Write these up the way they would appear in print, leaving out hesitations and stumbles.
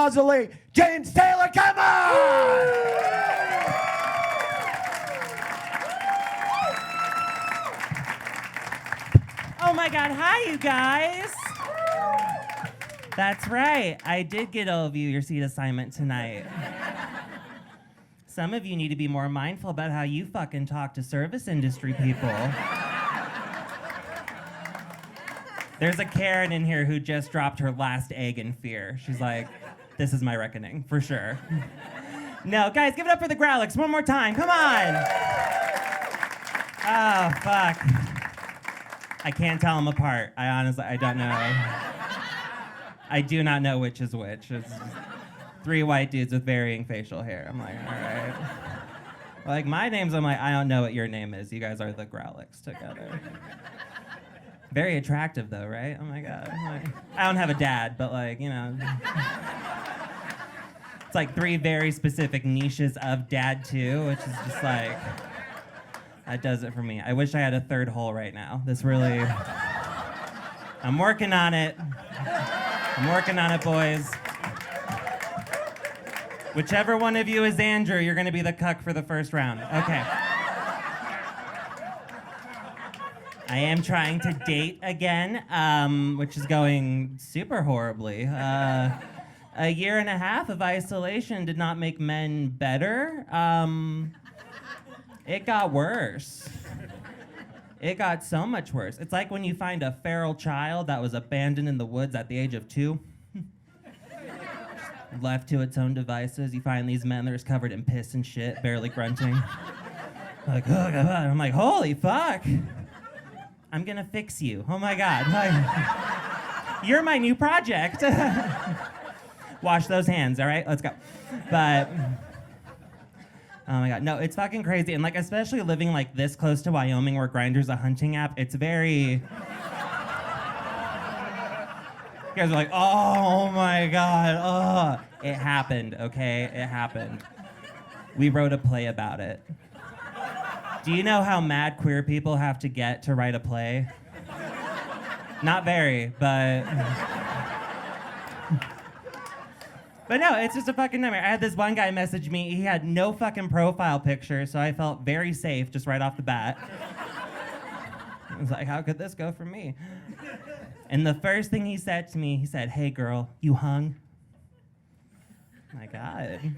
Rosalie Jaymes-Taylor. Come on! Oh my God, hi you guys. That's right, I did get all of you your seat assignment tonight. Some of you need to be more mindful about how you fucking talk to service industry people. There's a Karen in here who just dropped her last egg in fear. She's like, this is my reckoning, for sure. No, guys, give it up for the Growlix one more time, come on. Oh, fuck. I can't tell them apart. I don't know. I do not know which is which. It's just three white dudes with varying facial hair. I'm like, all right. Like, my name's, I'm like, I don't know what your name is. You guys are the Growlix together. Very attractive, though, right? Oh, my God. Like, I don't have a dad, but, like, you know. It's like three very specific niches of dad, too, which is just like, that does it for me. I wish I had a third hole right now. This really, I'm working on it. I'm working on it, boys. Whichever one of you is Andrew, you're gonna be the cuck for the first round. Okay. I am trying to date again, which is going super horribly. A year and a half of isolation did not make men better. It got worse. It got so much worse. It's like when you find a feral child that was abandoned in the woods at the age of 2. Left to its own devices. You find these men that are covered in piss and shit, barely grunting. Like, oh God. I'm like, holy fuck. I'm gonna fix you. Oh my God. Like, you're my new project. Wash those hands, all right? Let's go. But, oh my God, no, it's fucking crazy. And like, especially living like this close to Wyoming where Grindr's a hunting app, it's very... You guys are like, oh my God, oh. It happened, okay? It happened. We wrote a play about it. Do you know how mad queer people have to get to write a play? Not very, but... But no, it's just a fucking nightmare. I had this one guy message me. He had no fucking profile picture, so I felt very safe just right off the bat. I was like, how could this go for me? And the first thing he said to me, he said, hey girl, you hung? My God.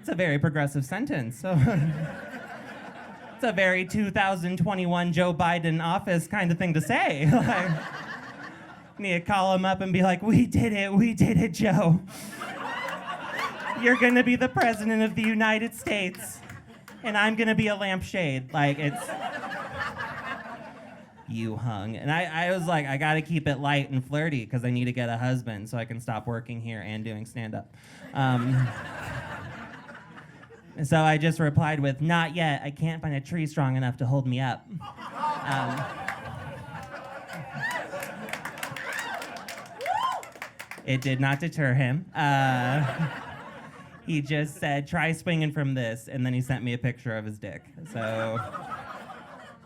It's a very progressive sentence. So it's a very 2021 Joe Biden office kind of thing to say. Like, need to call him up and be like, we did it, Joe. You're gonna be the president of the United States, and I'm gonna be a lampshade. Like, it's, you hung. And I was like, I gotta keep it light and flirty because I need to get a husband so I can stop working here and doing stand-up. So I just replied with, not yet, I can't find a tree strong enough to hold me up. It did not deter him. He just said, try swinging from this, and then he sent me a picture of his dick. So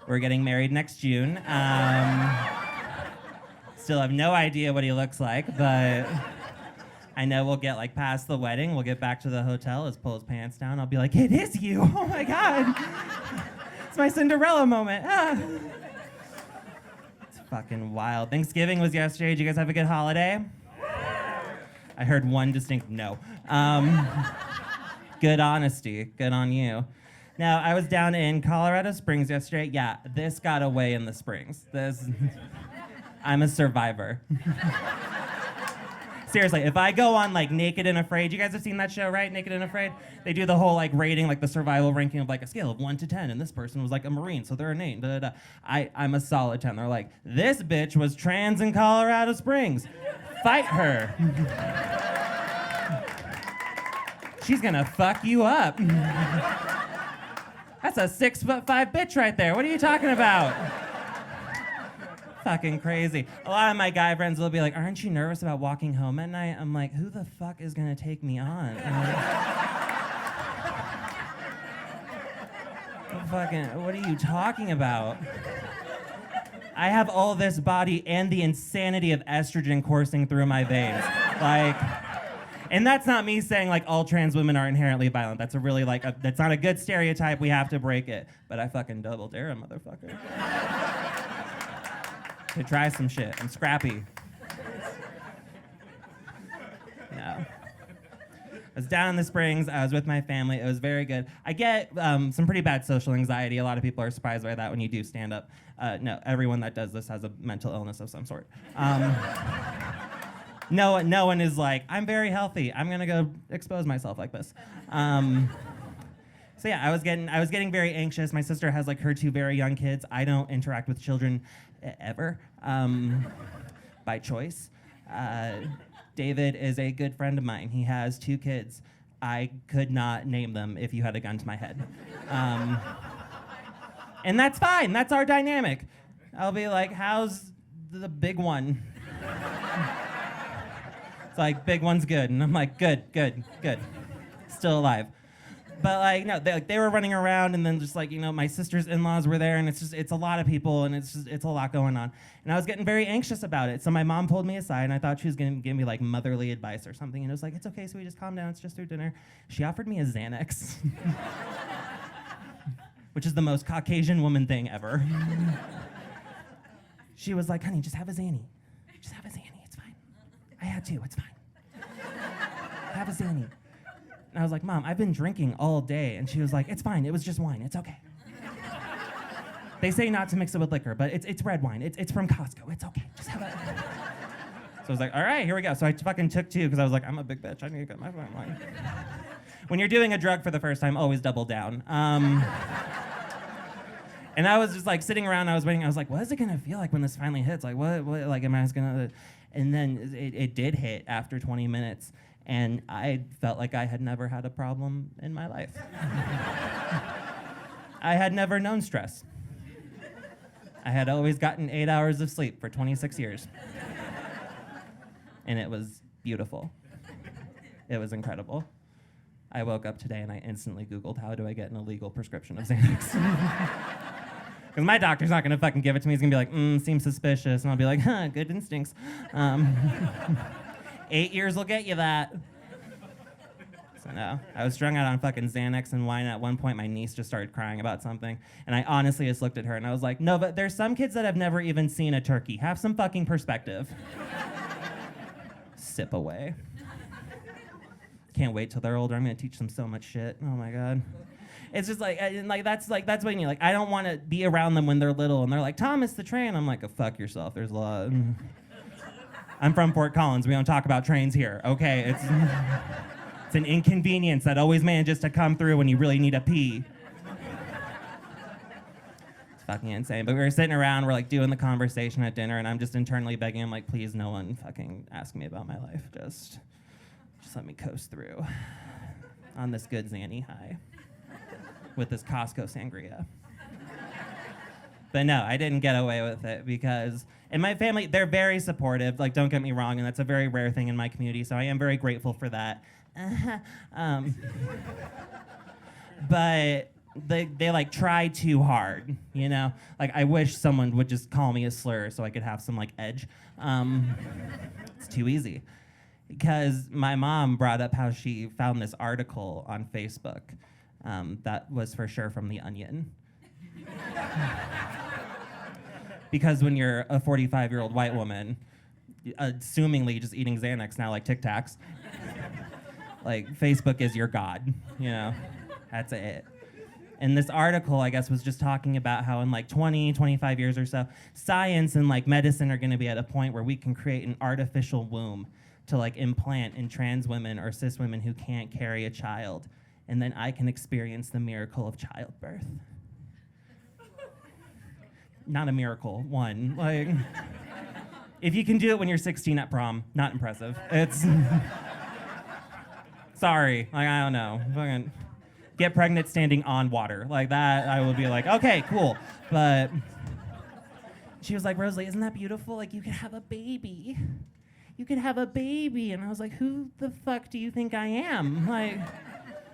we're getting married next June. Still have no idea what he looks like, but I know we'll get like past the wedding, we'll get back to the hotel, he'll pull his pants down, I'll be like, it is you, oh my God. It's my Cinderella moment. It's fucking wild. Thanksgiving was yesterday, did you guys have a good holiday? I heard one distinct no. Good honesty, good on you. Now, I was down in Colorado Springs yesterday. Yeah, this got away in the Springs. I'm a survivor. Seriously, if I go on like Naked and Afraid, you guys have seen that show, right? Naked and Afraid? They do the whole like rating, like the survival ranking of like a scale of 1 to 10, and this person was like a Marine, so they're an 8, da, da, da. I'm a solid 10. They're like, this bitch was trans in Colorado Springs. Fight her. She's gonna fuck you up. That's a 6'5" bitch right there. What are you talking about? Fucking crazy. A lot of my guy friends will be like, aren't you nervous about walking home at night? I'm like, who the fuck is gonna take me on? What are you talking about? I have all this body and the insanity of estrogen coursing through my veins. Like, And that's not me saying like all trans women are inherently violent. That's a really that's not a good stereotype. We have to break it. But I fucking double dare a motherfucker to try some shit. I'm scrappy. No. I was down in the Springs. I was with my family. It was very good. I get some pretty bad social anxiety. A lot of people are surprised by that when you do stand up. No, everyone that does this has a mental illness of some sort. No one is like, I'm very healthy. I'm gonna go expose myself like this. So yeah, I was getting very anxious. My sister has like her 2 very young kids. I don't interact with children ever, by choice. David is a good friend of mine. He has 2 kids. I could not name them if you had a gun to my head. And that's fine. That's our dynamic. I'll be like, how's the big one? It's like, big one's good. And I'm like, good. Still alive. But like, no, they were running around, and then just like, my sister's in-laws were there, and it's a lot of people, and it's a lot going on. And I was getting very anxious about it. So my mom pulled me aside, and I thought she was gonna give me like motherly advice or something. And it was like, it's okay, sweetie, just calm down, it's just through dinner. She offered me a Xanax, which is the most Caucasian woman thing ever. She was like, honey, just have a Xanny. Just have a Xanny, it's fine. I had to, it's fine. Have a Xanny. And I was like, Mom, I've been drinking all day. And she was like, it's fine, it was just wine, it's okay. They say not to mix it with liquor, but it's red wine. It's from Costco, it's okay, just have it. So I was like, all right, here we go. So I fucking took 2, because I was like, I'm a big bitch, I need to get my wine. When you're doing a drug for the first time, always double down. And I was just like sitting around, I was waiting, I was like, what is it gonna feel like when this finally hits? Like, what like, am I just gonna, and then it did hit after 20 minutes. And I felt like I had never had a problem in my life. I had never known stress. I had always gotten 8 hours of sleep for 26 years. And it was beautiful. It was incredible. I woke up today and I instantly Googled, how do I get an illegal prescription of Xanax? Because my doctor's not gonna fucking give it to me. He's gonna be like, seems suspicious. And I'll be like, good instincts. 8 years will get you that. So no, I was strung out on fucking Xanax and wine. At one point, my niece just started crying about something. And I honestly just looked at her and I was like, no, but there's some kids that have never even seen a turkey. Have some fucking perspective. Sip away. Can't wait till they're older. I'm gonna teach them so much shit. Oh my God. It's just that's when you like, I don't want to be around them when they're little and they're like, Thomas the train. I'm like, oh, fuck yourself. There's a lot. I'm from Fort Collins. We don't talk about trains here. Okay, it's an inconvenience that always manages to come through when you really need a pee. It's fucking insane. But we were sitting around, we're like doing the conversation at dinner, and I'm just internally begging him, like, please, no one fucking ask me about my life. Just let me coast through on this good Xanny high with this Costco sangria. But no, I didn't get away with it because, in my family, they're very supportive. Like, don't get me wrong, and that's a very rare thing in my community, so I am very grateful for that. But they like try too hard, Like, I wish someone would just call me a slur so I could have some like edge. It's too easy. Because my mom brought up how she found this article on Facebook that was for sure from The Onion. Because when you're a 45-year-old white woman, assumingly just eating Xanax now, like Tic Tacs, like Facebook is your god, That's it. And this article, I guess, was just talking about how in like 20, 25 years or so, science and like medicine are gonna be at a point where we can create an artificial womb to like implant in trans women or cis women who can't carry a child. And then I can experience the miracle of childbirth. Not a miracle, one. Like, if you can do it when you're 16 at prom, not impressive. It's, sorry, like, I don't know. Fucking get pregnant standing on water. Like that, I would be like, okay, cool. But she was like, Rosalie, isn't that beautiful? Like, you could have a baby. You could have a baby. And I was like, who the fuck do you think I am? Like,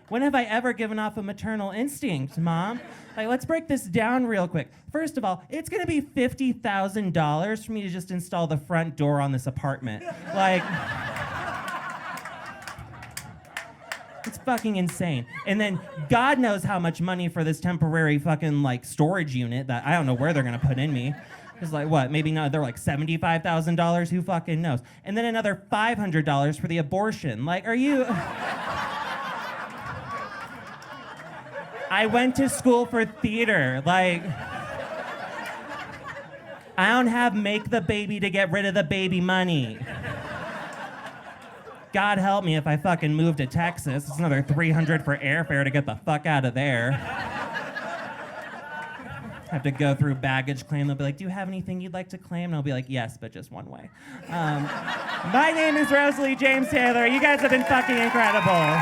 when have I ever given off a maternal instinct, Mom? Like, let's break this down real quick. First of all, it's gonna be $50,000 for me to just install the front door on this apartment. Like, It's fucking insane. And then God knows how much money for this temporary fucking like storage unit that I don't know where they're gonna put in me. It's like what? Maybe not. They're like $75,000. Who fucking knows? And then another $500 for the abortion. Like, are you? I went to school for theater. Like, I don't have make the baby to get rid of the baby money. God help me if I fucking move to Texas. It's another $300 for airfare to get the fuck out of there. Have to go through baggage claim. They'll be like, do you have anything you'd like to claim? And I'll be like, yes, but just one way. My name is Rosalie Jaymes-Taylor. You guys have been fucking incredible.